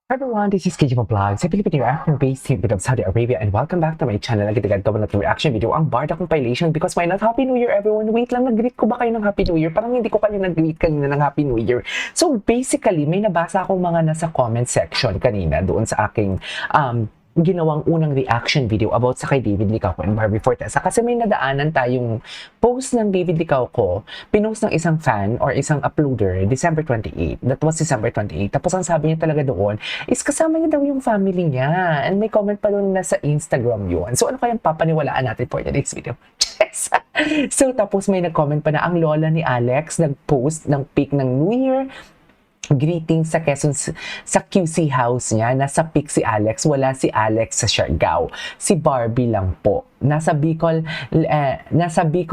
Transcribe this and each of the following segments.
Hi everyone, this is KJ Vlog, sa Filipino actor based in Saudi Arabia, and welcome back to my channel. Lagi tagad ko na reaction video ang Barda compilation because why not? Happy New Year everyone! Wait lang, nag-greet ko ba kayo ng Happy New Year? Parang hindi ko kayo nag-greet kanina ng Happy New Year. So basically, may nabasa akong mga nasa comment section kanina doon sa aking ginawang unang reaction video about sa kay David Licauco and Barbie Fortesa. Kasi may nadaanan tayong post ng David Licauco, pinost ng isang fan or isang uploader, December 28. That was December 28. Tapos ang sabi niya talaga doon is kasama niya daw yung family niya. And may comment pa doon na sa Instagram yun. So ano kayang papaniwalaan natin for today's video? So tapos may nag-comment pa na ang lola ni Alex nag-post ng pic ng New Year greeting sa Quezon, sa QC house niya. Nasa pic si Alex, wala si Alex sa Siargao. Si Barbie lang po. Nasa Bicol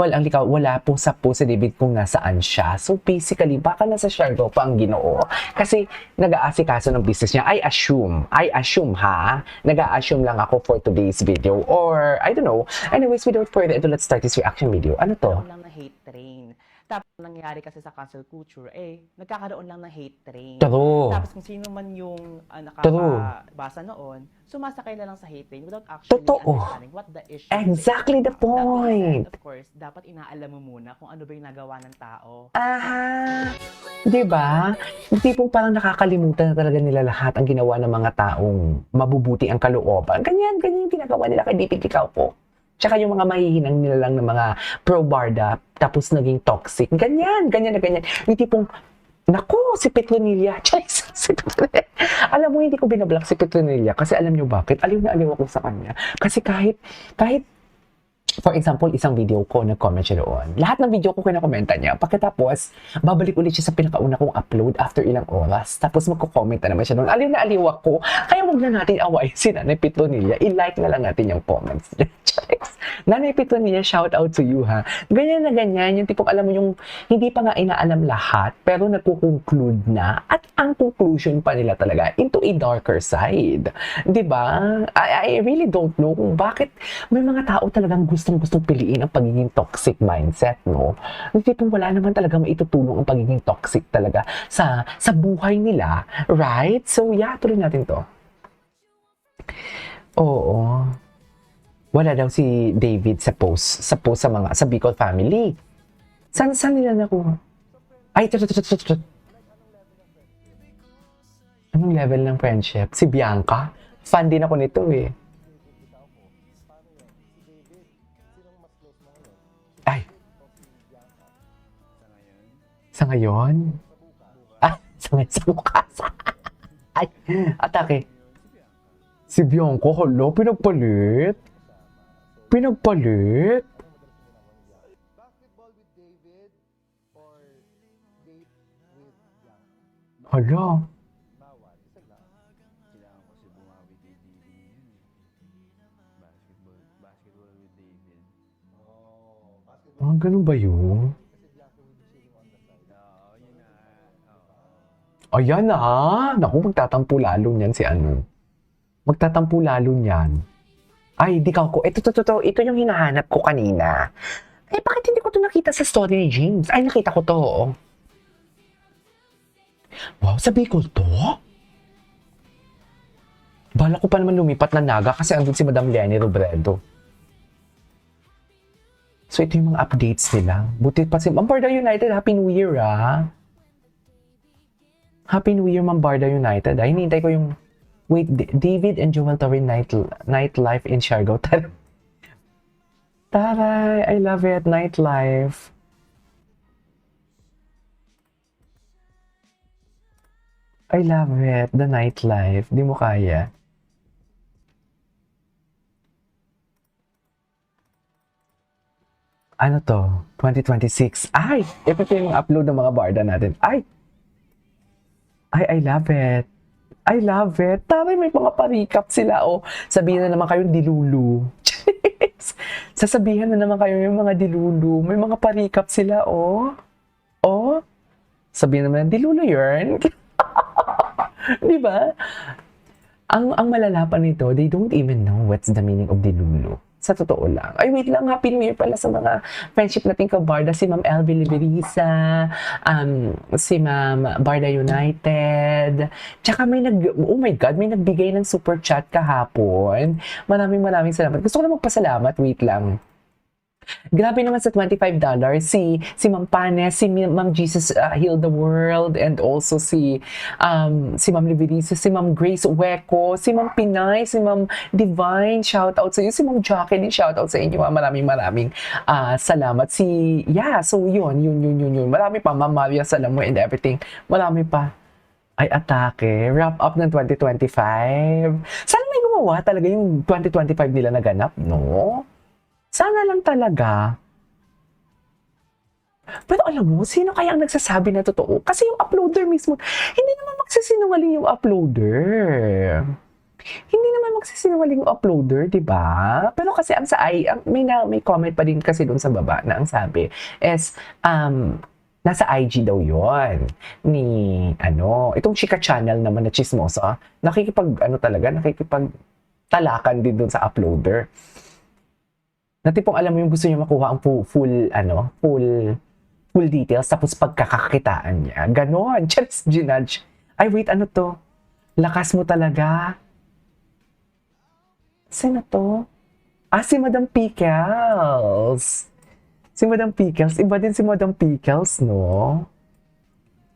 ang Licao, wala po sa post si David kung nasaan siya. So basically, baka nasa Siargao pa ang Ginoo. Kasi nag-aasikaso ng business niya. I assume ha. Nag-a-assume lang ako for today's video. Or, I don't know. Anyways, without further ado, let's start this reaction video. Ano to? Lang na hate train. Tapos nangyari kasi sa cancel culture, nagkakaroon lang ng hate train. True. Tapos kung sino man yung nakakabasa noon, sumasakay na lang sa hate train without actually Totoo. understanding what the issue is. Exactly the point. Of course, dapat inaalam mo muna kung ano ba yung nagawa ng tao. Di ba? Yung tipong parang nakakalimutan na talaga nila lahat ang ginawa ng mga taong mabubuti ang kalooban. Ganyan yung ginagawa nila kay David Licauco. Tsaka yung mga mahihinang nila lang ng mga pro-Barda, tapos naging toxic. Ganyan. Yung tipong, naku, si Petronilla. Charis, si Petronilla. Alam mo, hindi ko binablock si Petronilla kasi alam nyo bakit? Aliw na aliw ako sa kanya. Kasi kahit for example, isang video ko, nag-comment siya doon. Lahat ng video ko kinakomenta niya. Pagkatapos, babalik ulit siya sa pinakauna kong upload after ilang oras. Tapos magko-comment na naman siya doon. Aliw na aliw ako. Kaya wag na natin awayin si Nanay Petronilla. I-like na lang natin yung comments niya. Nanay Petronilla, shout out to you ha. Ganyan na ganyan. Yung tipong alam mo yung hindi pa nga inaalam lahat, pero nagko-conclude na at ang conclusion pa nila talaga into a darker side. 'Di ba? I really don't know kung bakit may mga tao talagang gustong piliin ang pagiging toxic mindset, no? Yung tipong wala naman talaga maitutulong ang pagiging toxic talaga sa buhay nila, right? So yeah, tuloy natin to. Oo. Wala daw si David sa post sa Bicol family. Saan nila nakuha? Ay, ito. Anong level ng friendship? Si Bianca? Fan din ako nito eh. Ay. Sa ngayon? Sa bukas. Ay, atake. Si Bianca, hala, pinagpalit. Basketball with David or date with Bianca? Hala. Bawal. Isa lang. Kailangan kasi bumawi kay David yun. Basketball with David. Oh, basketball. Ganun ba yun? Kasi Bianca will be cheering on the side. Oo, yun na. Oo. Ayan na. Naku, magtatampo lalo niyan si ano. Magtatampo lalo niyan. Ay, di ka ko. Ito yung hinahanap ko kanina. Eh, bakit hindi ko to nakita sa story ni James? Ay, nakita ko to. Wow, sa Bicol to? Bala ko pa naman lumipat na Naga kasi andun si Madam Lenny Robredo. So, ito yung mga updates nila. Buti pa si Mambarda United. Happy New Year, ah. Happy New Year, Mambarda United. Ay, hinihintay ko yung... Wait, David and Joel Torre nightlife in Siargao. Taray, I love it, nightlife. I love it, the nightlife. Di mo kaya. Ano to? 2026. Ay! Ito yung upload ng mga barda natin. Ay! I love it. I love it. Taray, may mga parikap sila. Oh, sabihin na naman kayong dilulu. Sasabihan na naman kayo yung mga dilulu. May mga parikap sila, oh. Oh. Sabihin naman, dilulu yun. Di ba? Ang malala pa nito, they don't even know what's the meaning of dilulu. Sa totoo lang. Ay, wait lang. Happy New Year pala sa mga friendship nating kabarda. Si Ma'am LB Liberisa, si Ma'am Barda United. Tsaka oh my God, may nagbigay ng super chat kahapon. Maraming salamat. Gusto ko na magpasalamat. Wait lang. Grabe naman sa $25 si Ma'am Panes, si Ma'am Jesus Heal the World, and also si Ma'am Liberisa, si Ma'am Grace Hueco, si Ma'am Pinay, si Ma'am Divine, shout out sa iyo, si Ma'am Jacqueline, shout out sa inyo. Maraming salamat. So yun. Marami pa, Ma'am Maria Salamo and everything. Marami pa. Ay, atake. Wrap up ng 2025. Sana may gumawa talaga yung 2025 nila naganap, no? Sana lang talaga. Pero alam mo, sino kaya ang nagsasabi na totoo? Kasi yung uploader mismo, hindi naman magsisinungaling yung uploader. Hindi naman magsisinungaling yung uploader, di ba? Pero kasi may comment pa din kasi doon sa baba na ang sabi is, nasa IG daw yon ni, itong chika channel naman na chismosa, nakikipag talakan din doon sa uploader. Na tipong alam mo yung gusto niya makuha ang full details tapos pagkakakitaan niya. Ganon. Just ginudge. Ay, wait, ano to? Lakas mo talaga. Sino to? Si Madam Pickles. Si Madam Pickles. Iba din si Madam Pickles, no?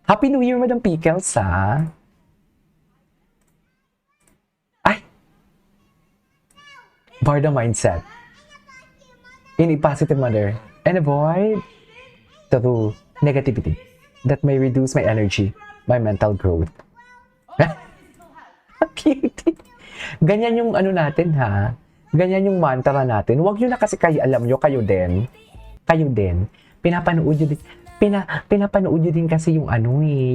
Happy New Year, Madam Pickles, ha? Ay! Barda mindset. In a positive manner and avoid the negativity that may reduce my energy, my mental growth. Cute. Ganyan yung natin, ha? Ganyan yung mantra natin. Huwag nyo na kasi alam nyo, kayo din, pinapanood nyo din kasi yung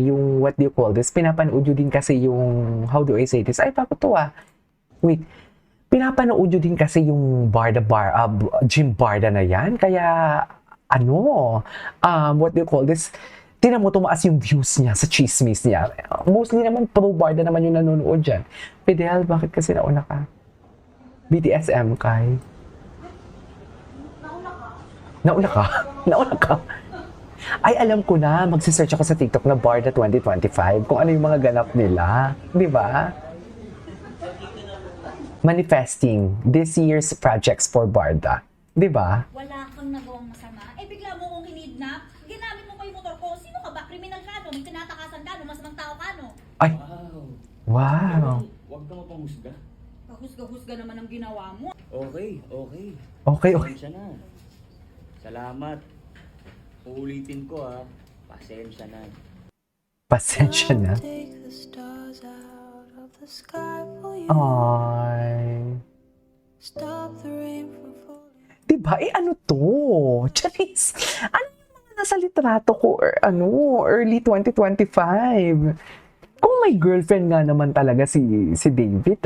yung what do you call this? Pinapanood nyo din kasi yung, how do I say this? Ay, bago to Wait. Pinapanood nyo din kasi yung Jim Barda na yan. Kaya, what do you call this? Tinan mo, tumaas yung views niya sa chismis niya. Mostly naman, pro Barda naman yung nanonood dyan. Fidel, bakit kasi nauna ka? BTSM, Kai. Nauna ka? Ay, alam ko na. Magsisearch ako sa TikTok na Barda 2025 kung ano yung mga ganap nila. Di ba? Manifesting this year's projects for Barda. Di ba? Wala kang nagawang masama. Bigla mo kong kinidnap. Ginamit mo pa yung motor ko. Sino ka ba? Kriminal ka, no? May tinatakasan ka, no? Masamang tao ka, no? Ay! Wow! Huwag ka mapanghusga. Kahusga-husga naman ang ginawa mo. Okay. Pasensya na. Salamat. Uulitin ko Pasensya na. Pasensya na. Ay. Diba? Ano to? Charis, ano yung mga nasa litrato ko early 2025? Kung may girlfriend nga naman talaga si David,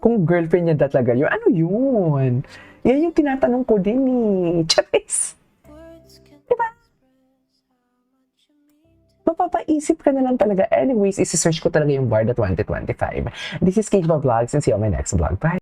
kung girlfriend niya talaga yun, ano yun? Yan yung tinatanong ko din Charis. Diba? Mapapaisip ka na lang talaga. Anyways, isi-search ko talaga yung Barda 2025. This is Kate Vlogs and see you on my next vlog. Bye!